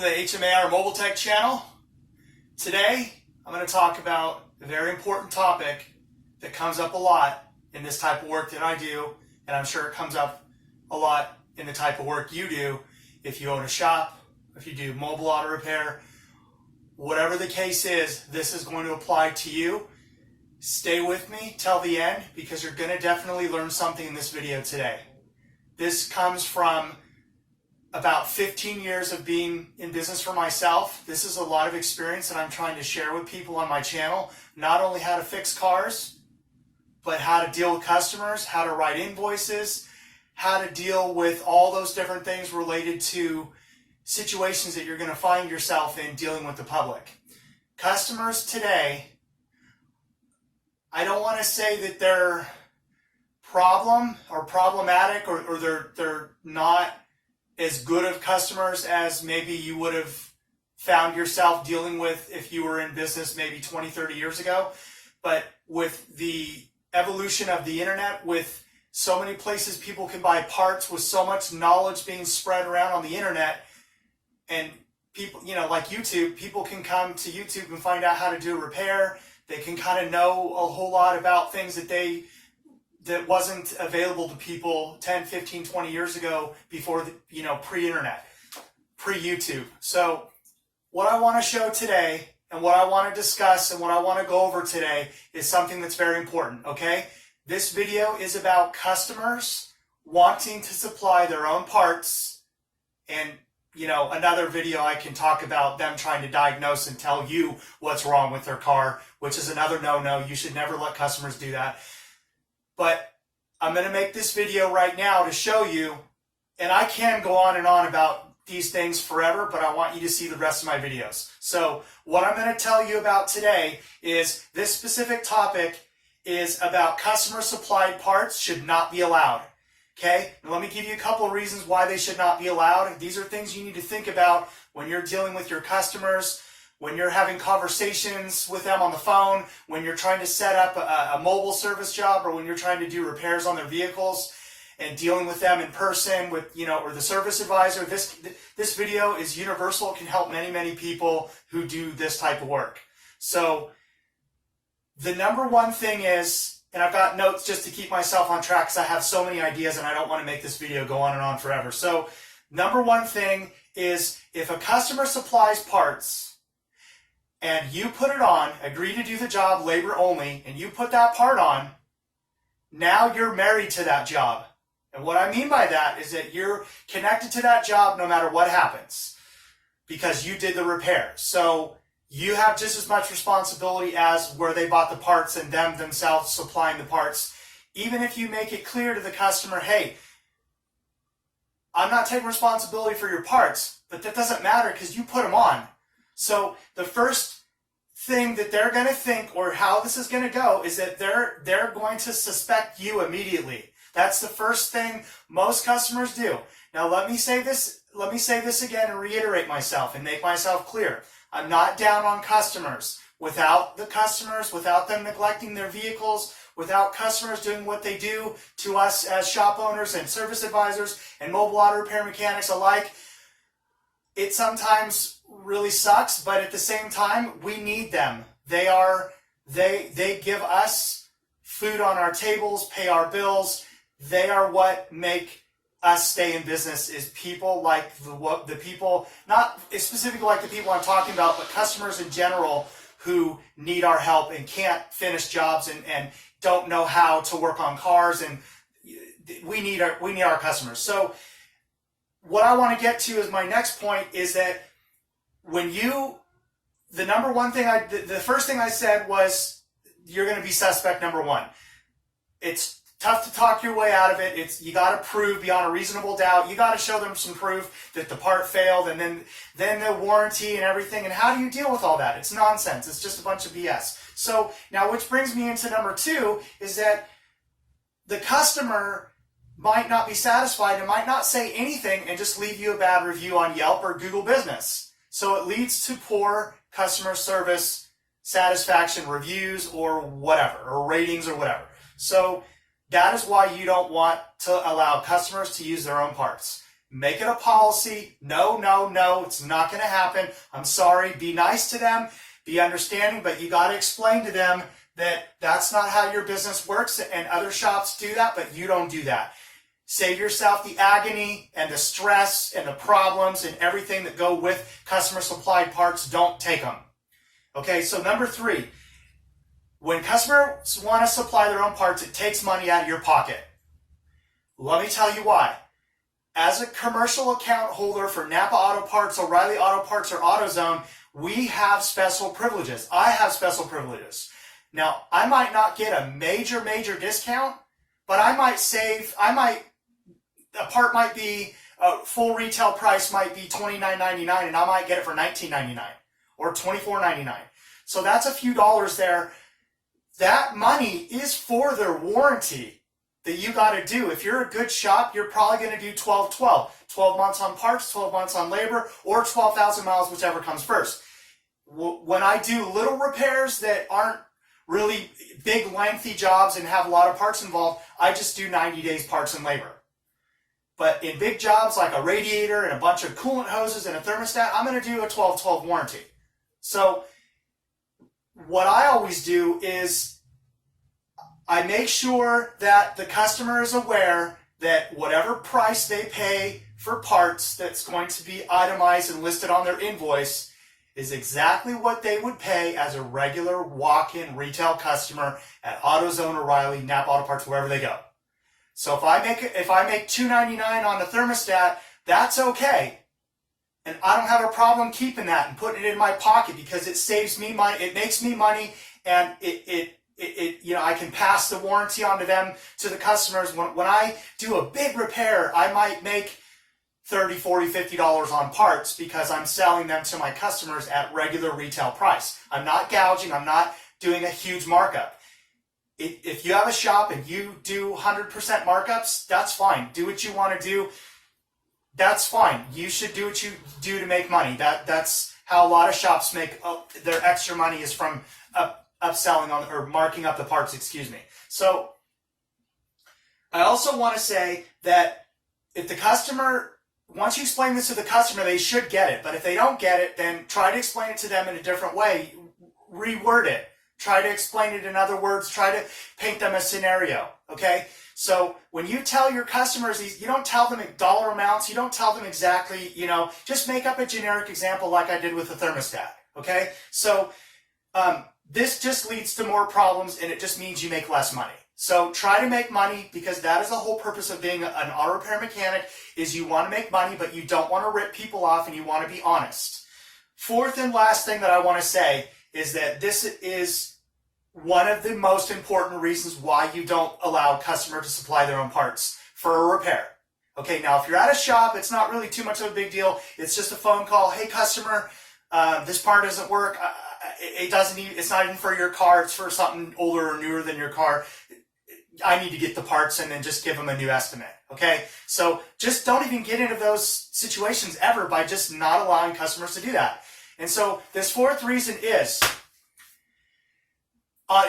to the HMAR Mobile Tech channel. Today, I'm going to talk about a very important topic that comes up a lot in this type of work that I do, and I'm sure it comes up a lot in the type of work you do if you own a shop, if you do mobile auto repair. Whatever the case is, this is going to apply to you. Stay with me till the end because you're going to definitely learn something in this video today. This comes from about 15 years of being in business for myself. This is a lot of experience that I'm trying to share with people on my channel. Not only how to fix cars, but how to deal with customers, how to write invoices, how to deal with all those different things related to situations that you're going to find yourself in dealing with the public. Customers today, I don't want to say that they're problematic or they're not as good of customers as maybe you would have found yourself dealing with if you were in business maybe 20, 30 years ago. But with the evolution of the internet, with so many places people can buy parts, with so much knowledge being spread around on the internet, and people, like YouTube, people can come to YouTube and find out how to do a repair. They can kind of know a whole lot about things that wasn't available to people 10, 15, 20 years ago before, pre-internet, pre-YouTube. So what I want to show today and what I want to discuss and what I want to go over today is something that's very important, okay? This video is about customers wanting to supply their own parts, and another video I can talk about them trying to diagnose and tell you what's wrong with their car, which is another no-no. You should never let customers do that. But I'm going to make this video right now to show you, and I can go on and on about these things forever, but I want you to see the rest of my videos. So what I'm going to tell you about today is this specific topic is about customer supplied parts should not be allowed. Okay, and let me give you a couple of reasons why they should not be allowed. These are things you need to think about when you're dealing with your customers, when you're having conversations with them on the phone, when you're trying to set up a mobile service job, or when you're trying to do repairs on their vehicles and dealing with them in person with, or the service advisor. This video is universal. It can help many, many people who do this type of work. So the number one thing is, and I've got notes just to keep myself on track because I have so many ideas and I don't want to make this video go on and on forever. So number one thing is, if a customer supplies parts and you put it on, agree to do the job, labor only, and you put that part on, now you're married to that job. And what I mean by that is that you're connected to that job no matter what happens because you did the repair. So you have just as much responsibility as where they bought the parts and them themselves supplying the parts. Even if you make it clear to the customer, hey, I'm not taking responsibility for your parts, but that doesn't matter because you put them on. So the first thing that they're going to think, or how this is going to go, is that they're going to suspect you immediately. That's the first thing most customers do. Now let me say this again and reiterate myself and make myself clear. I'm not down on customers. Without them neglecting their vehicles, without customers doing what they do to us as shop owners and service advisors and mobile auto repair mechanics alike, it sometimes really sucks, but at the same time, we need them. They give us food on our tables, pay our bills. They are what make us stay in business, is people like the people, not specifically like the people I'm talking about, but customers in general who need our help and can't finish jobs and don't know how to work on cars, and we need our customers. So what I want to get to is my next point is that the number one thing the first thing I said was you're going to be suspect number one. It's tough to talk your way out of it. You got to prove beyond a reasonable doubt. You got to show them some proof that the part failed, and then the warranty and everything. And how do you deal with all that? It's nonsense. It's just a bunch of BS. So now, which brings me into number two, is that the customer might not be satisfied and might not say anything and just leave you a bad review on Yelp or Google Business. So it leads to poor customer service satisfaction reviews or whatever, or ratings or whatever. So that is why you don't want to allow customers to use their own parts. make it a policy. No, no, no, it's not going to happen. I'm sorry. Be nice to them, be understanding, but you got to explain to them that that's not how your business works, and other shops do that, but you don't do that. Save yourself the agony and the stress and the problems and everything that go with customer supplied parts. Don't take them. Okay, so number 3, when customers want to supply their own parts, it takes money out of your pocket. Let me tell you why. As a commercial account holder for Napa Auto Parts, O'Reilly Auto Parts, or AutoZone, we have special privileges. I have special privileges. Now, I might not get a major discount, but I might save, a part might be, full retail price might be $29.99, and I might get it for $19.99 or $24.99. So that's a few dollars there. That money is for their warranty that you got to do. If you're a good shop, you're probably going to do 12-12. 12 months on parts, 12 months on labor, or 12,000 miles, whichever comes first. When I do little repairs that aren't really big, lengthy jobs and have a lot of parts involved, I just do 90 days parts and labor. But in big jobs like a radiator and a bunch of coolant hoses and a thermostat, I'm going to do a 12-12 warranty. So what I always do is I make sure that the customer is aware that whatever price they pay for parts that's going to be itemized and listed on their invoice is exactly what they would pay as a regular walk-in retail customer at AutoZone, O'Reilly, Napa Auto Parts, wherever they go. So if I make $2.99 on the thermostat, that's okay. And I don't have a problem keeping that and putting it in my pocket because it saves me money, it makes me money, and I can pass the warranty on to them, to the customers. When I do a big repair, I might make $30, $40, $50 on parts because I'm selling them to my customers at regular retail price. I'm not gouging, I'm not doing a huge markup. If you have a shop and you do 100% markups, that's fine. Do what you want to do. That's fine. You should do what you do to make money. That's how a lot of shops make their extra money, is from upselling on, or marking up the parts, excuse me. So I also want to say that if the customer, once you explain this to the customer, they should get it. But if they don't get it, then try to explain it to them in a different way. Reword it. Try to explain it in other words. Try to paint them a scenario, okay? So when you tell your customers, you don't tell them dollar amounts. You don't tell them exactly, just make up a generic example like I did with the thermostat, okay? So this just leads to more problems, and it just means you make less money. So try to make money, because that is the whole purpose of being an auto repair mechanic, is you want to make money, but you don't want to rip people off, and you want to be honest. Fourth and last thing that I want to say is that this is one of the most important reasons why you don't allow a customer to supply their own parts for a repair. Okay, now if you're at a shop, it's not really too much of a big deal. It's just a phone call. Hey, customer, this part doesn't work. It's not even for your car. It's for something older or newer than your car. I need to get the parts, and then just give them a new estimate. Okay, so just don't even get into those situations ever by just not allowing customers to do that. And so this fourth reason is,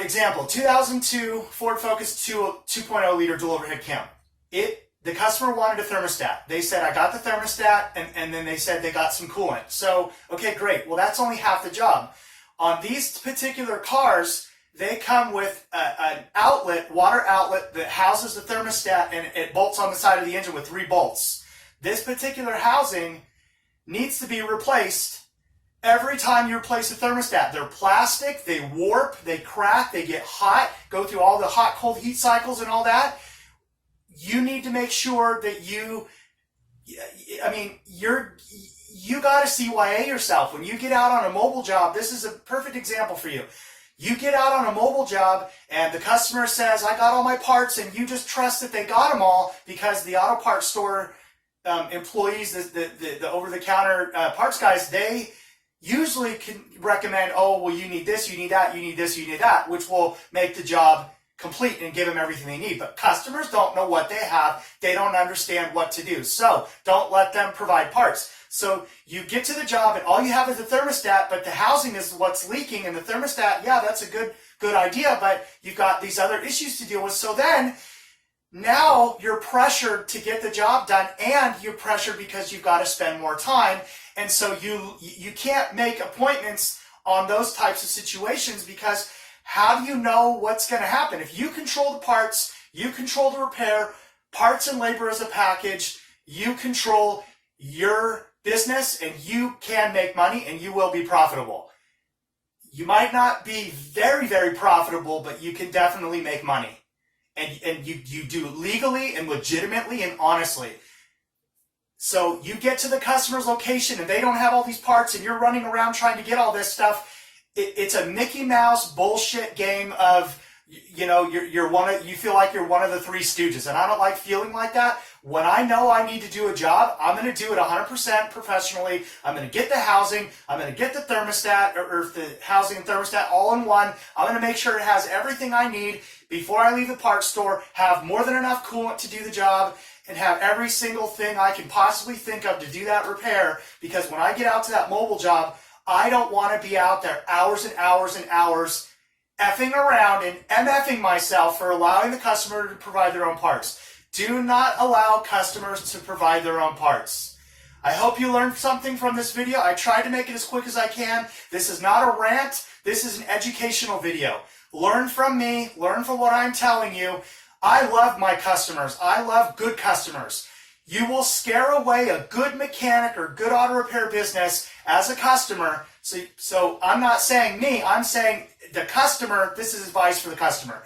example, 2002 Ford Focus 2.0 liter dual overhead cam. The customer wanted a thermostat. They said, I got the thermostat, and then they said they got some coolant. So, okay, great. Well, that's only half the job. On these particular cars, they come with an outlet, water outlet, that houses the thermostat, and it bolts on the side of the engine with 3 bolts. This particular housing needs to be replaced every time you replace a thermostat. They're plastic, they warp, they crack, they get hot, go through all the hot, cold heat cycles and all that. You need to make sure that you got to CYA yourself. When you get out on a mobile job, this is a perfect example for you. You get out on a mobile job and the customer says, I got all my parts, and you just trust that they got them all because the auto parts store employees, the over-the-counter parts guys, they usually can recommend, oh, well, you need this, you need that, you need this, you need that, which will make the job complete and give them everything they need. But customers don't know what they have. They don't understand what to do. So don't let them provide parts. So you get to the job and all you have is a thermostat, but the housing is what's leaking, and the thermostat, yeah, that's a good idea, but you've got these other issues to deal with. So then now you're pressured to get the job done, and you're pressured because you've got to spend more time. And so you can't make appointments on those types of situations, because how do you know what's going to happen? If you control the parts, you control the repair, parts and labor as a package, you control your business, and you can make money, and you will be profitable. You might not be very, very profitable, but you can definitely make money. And you do it legally and legitimately and honestly. So you get to the customer's location and they don't have all these parts, and you're running around trying to get all this stuff. It's a Mickey Mouse bullshit game of, you know, you feel like you're one of the Three Stooges, and I don't like feeling like that. When I know I need to do a job, I'm going to do it 100% professionally. I'm going to get the housing, I'm going to get the thermostat, or the housing and thermostat all in one. I'm going to make sure it has everything I need before I leave the parts store, have more than enough coolant to do the job, and have every single thing I can possibly think of to do that repair. Because when I get out to that mobile job, I don't want to be out there hours and hours and hours effing around and MFing myself for allowing the customer to provide their own parts. Do not allow customers to provide their own parts. I hope you learned something from this video. I tried to make it as quick as I can. This is not a rant. This is an educational video. Learn from me. Learn from what I'm telling you. I love my customers. I love good customers. You will scare away a good mechanic or good auto repair business as a customer. So I'm not saying me. I'm saying the customer. This is advice for the customer.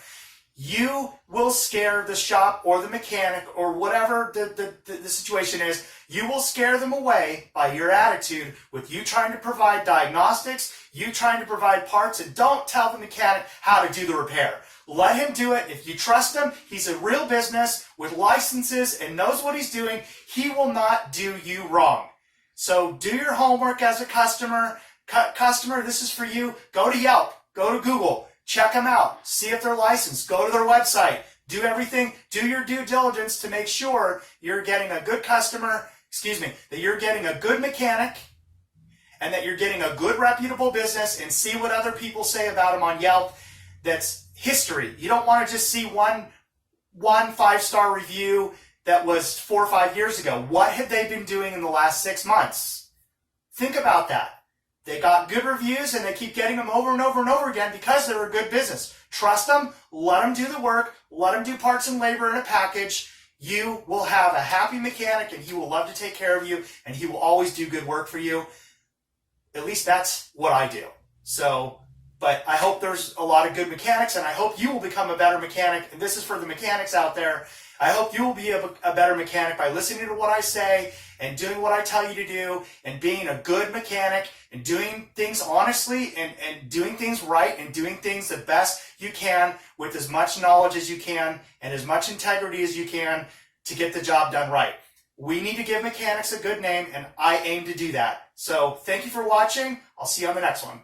You will scare the shop or the mechanic or whatever the situation is. You will scare them away by your attitude with you trying to provide diagnostics, you trying to provide parts, and don't tell the mechanic how to do the repair. Let him do it. If you trust him, he's a real business with licenses and knows what he's doing. He will not do you wrong. So do your homework as a customer. Customer, this is for you. Go to Yelp. Go to Google. Check them out. See if they're licensed. Go to their website. Do everything. Do your due diligence to make sure you're getting a good customer, that you're getting a good mechanic, and that you're getting a good reputable business, and see what other people say about them on Yelp. That's history. You don't want to just see one 5-star review that was 4 or 5 years ago. What have they been doing in the last 6 months? Think about that. They got good reviews, and they keep getting them over and over and over again because they're a good business. Trust them. Let them do the work. Let them do parts and labor in a package. You will have a happy mechanic, and he will love to take care of you, and he will always do good work for you. At least that's what I do. So, but I hope there's a lot of good mechanics, and I hope you will become a better mechanic. And this is for the mechanics out there. I hope you will be a better mechanic by listening to what I say and doing what I tell you to do, and being a good mechanic and doing things honestly and doing things right and doing things the best you can with as much knowledge as you can and as much integrity as you can to get the job done right. We need to give mechanics a good name, and I aim to do that. So thank you for watching. I'll see you on the next one.